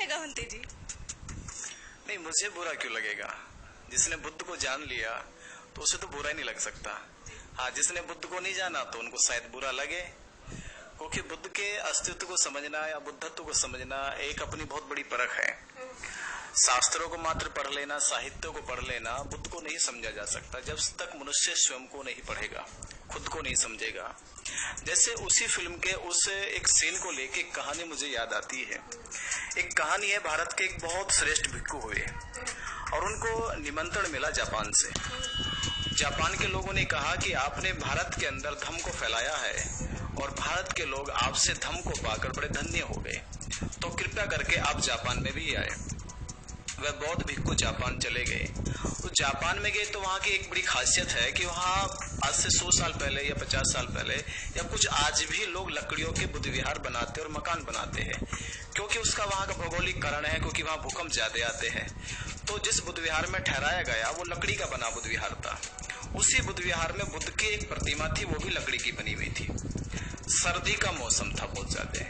लगेगा भंते जी? नहीं, मुझे बुरा क्यों लगेगा? जिसने बुद्ध को जान लिया तो उसे तो बुरा ही नहीं लग सकता। हाँ, जिसने बुद्ध को नहीं जाना तो उनको शायद बुरा लगे, क्योंकि बुद्ध के अस्तित्व को समझना या बुद्धत्व को समझना एक अपनी बहुत बड़ी परख है। शास्त्रों को मात्र पढ़ लेना, साहित्य को पढ़ लेना बुद्ध को नहीं समझा जा सकता जब तक मनुष्य स्वयं को नहीं पढ़ेगा, खुद को नहीं समझेगा। जैसे उसी फिल्म के उस एक सीन को लेके एक कहानी मुझे याद आती है। एक कहानी है, भारत के एक बहुत श्रेष्ठ भिक्षु हुए और उनको निमंत्रण मिला जापान से। जापान के लोगों ने कहा कि आपने भारत के अंदर धम्म को फैलाया है और भारत के लोग आपसे धम्म को पाकर बड़े धन्य हो गए, तो कृपया करके आप जापान में भी आए। वह बौद्ध भिक्षु जापान चले गए। तो जापान में गए तो वहाँ की एक बड़ी खासियत है कि वहाँ आज से 100 साल पहले या 50 साल पहले या कुछ आज भी लोग लकड़ियों के बुद्ध विहार बनाते और मकान बनाते हैं, क्योंकि उसका वहाँ का भौगोलिक कारण है, क्योंकि वहाँ भूकंप ज्यादा आते हैं। तो जिस बुद्ध विहार में ठहराया गया वो लकड़ी का बना बुद्ध विहार था। उसी बुद्ध विहार में बुद्ध की एक प्रतिमा थी, वो भी लकड़ी की बनी हुई थी। सर्दी का मौसम था बहुत ज्यादा,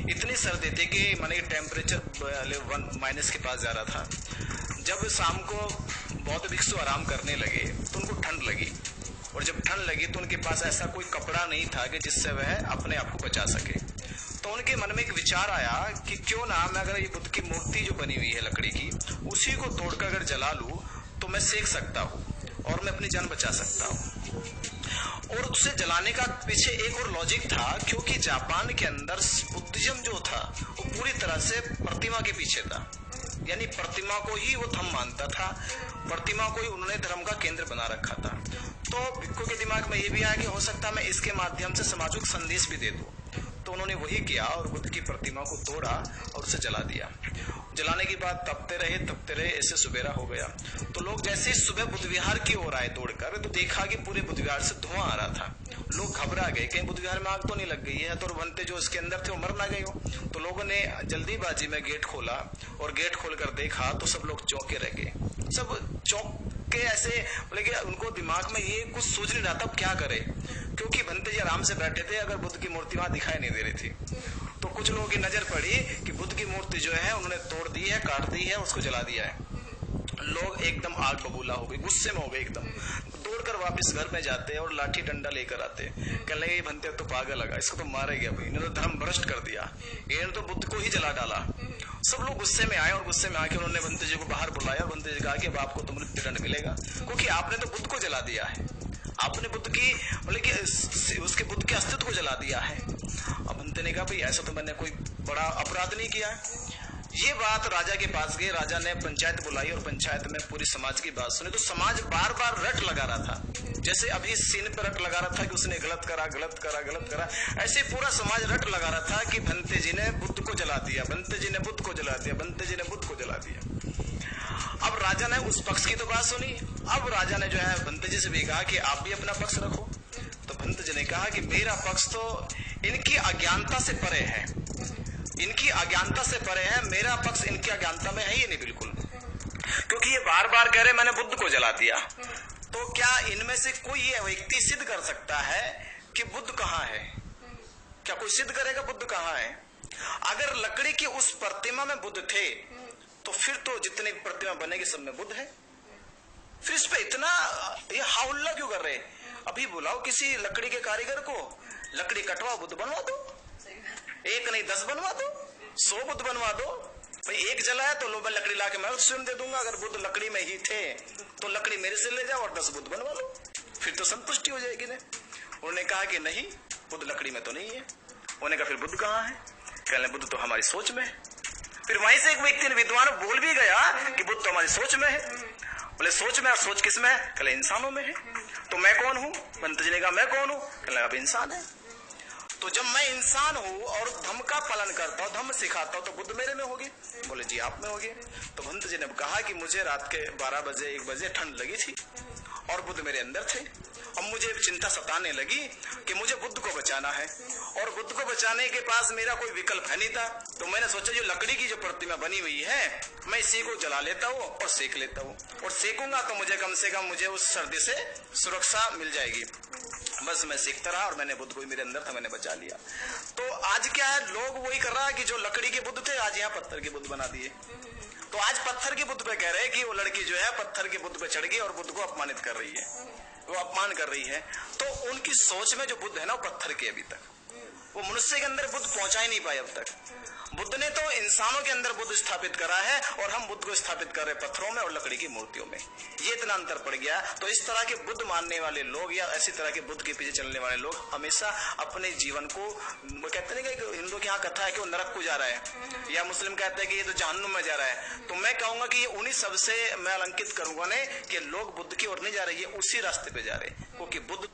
इतनी सर्दी थी कि माने टेम्परेचर माइनस के पास जा रहा था। जब शाम को बौद्ध भिक्षु आराम करने लगे तो उनको ठंड लगी, और जब ठंड लगी तो उनके पास ऐसा कोई कपड़ा नहीं था कि जिससे वह अपने आप को बचा सके। तो उनके मन में एक विचार आया कि क्यों ना मैं अगर ये बुद्ध की मूर्ति जो बनी हुई है लकड़ी की, उसी को तोड़कर अगर जला लूं तो मैं सेक सकता हूँ और मैं अपनी जान बचा सकता हूँ। और उसे जलाने का पीछे एक और लॉजिक था, क्योंकि जापान के अंदर बुद्धिज्म जो था वो पूरी तरह से प्रतिमा के पीछे था, यानी प्रतिमा को ही वो धर्म मानता था, प्रतिमा को ही उन्होंने धर्म का केंद्र बना रखा था। तो भिक्षु के दिमाग में ये भी आया कि हो सकता है मैं इसके माध्यम से सामाजिक संदेश भी दे दूं। तो उन्होंने वही किया और बुद्ध की प्रतिमा को तोड़ा और उसे जला दिया। जलाने की बात तपते रहे, ऐसे सुबेरा हो गया। तो लोग जैसे ही सुबह बुद्ध विहार की ओर आए दौड़कर, तो देखा कि पूरे बुद्ध विहार से धुआं आ रहा था। लोग घबरा गए, कहीं बुद्ध विहार में आग तो नहीं लग गई है, तो बनते जो उसके अंदर थे वो मर ना गए हो। तो लोगों ने जल्दीबाजी में गेट खोला और गेट खोलकर देखा तो सब लोग चौंके रह गए। सब चौंक के ऐसे बोले कि उनको दिमाग में ये कुछ सोच नहीं रहा था क्या करे, क्योंकि भंते जी आराम से बैठे थे, अगर बुद्ध की मूर्ति वहां दिखाई नहीं दे रही थी। तो कुछ लोगों की नजर पड़ी कि बुद्ध की मूर्ति जो है उन्होंने तोड़ दी है, काट दी है, उसको जला दिया है। लोग एकदम आग बबूला हो गए, गुस्से में हो गए एकदम। दौड़कर वापस घर में जाते और लाठी डंडा लेकर आते, कहने लगे ये भंते तो पागल लगा, इसको तो मारेगा भाई, इन्होंने तो धर्म भ्रष्ट कर दिया, इन्होंने तो बुद्ध को ही जला डाला। सब लोग गुस्से में आए और गुस्से में आके उन्होंने भंते जी को बाहर बुलाया और भंते जी कहा कि अब आपको तो मृत्युदंड मिलेगा, क्योंकि आपने तो बुद्ध को जला दिया है, आपने बुद्ध की मतलब कि उसके बुद्ध के अस्तित्व को जला दिया है। अब भंते ने कहा भाई ऐसा तो मैंने कोई बड़ा अपराध नहीं किया है। ये बात राजा के पास गई, राजा ने पंचायत बुलाई और पंचायत में पूरी समाज की बात सुनी। तो समाज बार बार रट लगा रहा था, जैसे अभी सीन पर रट लगा रहा था कि उसने गलत करा, ऐसे पूरा समाज रट लगा रहा था कि भंते जी ने बुद्ध को जला दिया, भंते जी ने बुद्ध को जला दिया, भंते जी ने बुद्ध को जला दिया। अब राजा ने उस पक्ष की तो बात सुनी। अब राजा ने जो है भंते जी से भी कहा कि आप भी अपना पक्ष रखो। तो भंते जी ने कहा कि मेरा पक्ष तो इनकी अज्ञानता से परे है, इनकी अज्ञानता से परे है, मेरा पक्ष इनकी अज्ञानता में है ही नहीं बिल्कुल, क्योंकि ये बार बार कह रहे मैंने बुद्ध को जला दिया। तो क्या इनमें से कोई ये व्यक्ति सिद्ध कर सकता है कि बुद्ध कहाँ है? क्या कोई सिद्ध करेगा बुद्ध कहाँ है? अगर लकड़ी की उस प्रतिमा में बुद्ध थे तो फिर तो जितनी प्रतिमा बनेगी सब में बुद्ध है, फिर इस पे इतना ये हाउल्ला क्यों कर रहे? अभी बुलाओ किसी लकड़ी के कारीगर को, लकड़ी कटवाओ, बुद्ध बनवा दो, एक नहीं 10 बनवा दो, 100 बुद्ध बनवा दो। भाई एक जलाया तो लो मैं लकड़ी लाके मैं स्वयं दे दूंगा, अगर बुद्ध लकड़ी में ही थे तो लकड़ी मेरे से ले जाओ और 10 बुद्ध बनवा लो, फिर तो संतुष्टि हो जाएगी। उन्होंने कहा कि नहीं, बुद्ध लकड़ी में तो नहीं है। उन्होंने कहा फिर बुद्ध कहाँ है? कहने बुद्ध तो हमारी सोच में है। फिर वहीं से एक व्यक्ति विद्वान बोल भी गया कि बुद्ध तो हमारी सोच में है। बोले सोच में, और सोच किस में है? कहले इंसानों में है। तो मैं कौन हूँ? भंते जी ने कहा मैं कौन हूँ? कहले अब इंसान है। तो जब मैं इंसान हूँ और धम्म का पालन करता हूँ, धम्म सिखाता हूँ, तो बुद्ध मेरे में होगी? बोले जी आप में होगी। तो भंते जी ने कहा कि मुझे रात के 12 बजे 1 बजे ठंड लगी थी और बुद्ध मेरे अंदर थे। अब मुझे चिंता सताने लगी कि मुझे बुद्ध को बचाना है, और बुद्ध को बचाने के पास मेरा कोई विकल्प है नहीं था। तो मैंने सोचा जो लकड़ी की जो प्रतिमा बनी हुई है मैं इसी को जला लेता हूँ और सेक लेता हूँ, और सेकूंगा तो मुझे कम से कम मुझे उस सर्दी से सुरक्षा मिल जाएगी। बस मैं सीखता रहा और मैंने बुद्ध को मेरे अंदर था, मैंने बचा लिया। तो आज क्या है, लोग वही कर रहा है कि जो लकड़ी के बुद्ध थे आज यहाँ पत्थर के बुद्ध बना दिए। तो आज पत्थर के बुद्ध पे कह रहे हैं कि वो लड़की जो है पत्थर के बुद्ध पे चढ़ गई और बुद्ध को अपमानित कर रही है, वो अपमान कर रही है। तो उनकी सोच में जो बुद्ध है ना वो पत्थर के, अभी तक वो मनुष्य के अंदर बुद्ध पहुंचा ही नहीं पाए अब तक। बुद्ध ने तो इंसानों के अंदर बुद्ध स्थापित करा है और हम बुद्ध को स्थापित कर रहे पत्थरों में और लकड़ी की मूर्तियों में। ये इतना अंतर पड़ गया। तो इस तरह के बुद्ध मानने वाले लोग या ऐसी तरह के बुद्ध के पीछे चलने वाले लोग हमेशा अपने जीवन को, वो कहते नहीं कि हिंदू की यहाँ कथा है कि वो नरक को जा रहा है, या मुस्लिम कहते हैं कि ये तो जहन्नुम में जा रहा है। तो मैं कहूंगा कि उन्हीं सबसे मैं अलंकित करूंगा ने कि लोग बुद्ध की ओर नहीं जा रहे, ये उसी रास्ते पे जा रहे, क्योंकि बुद्ध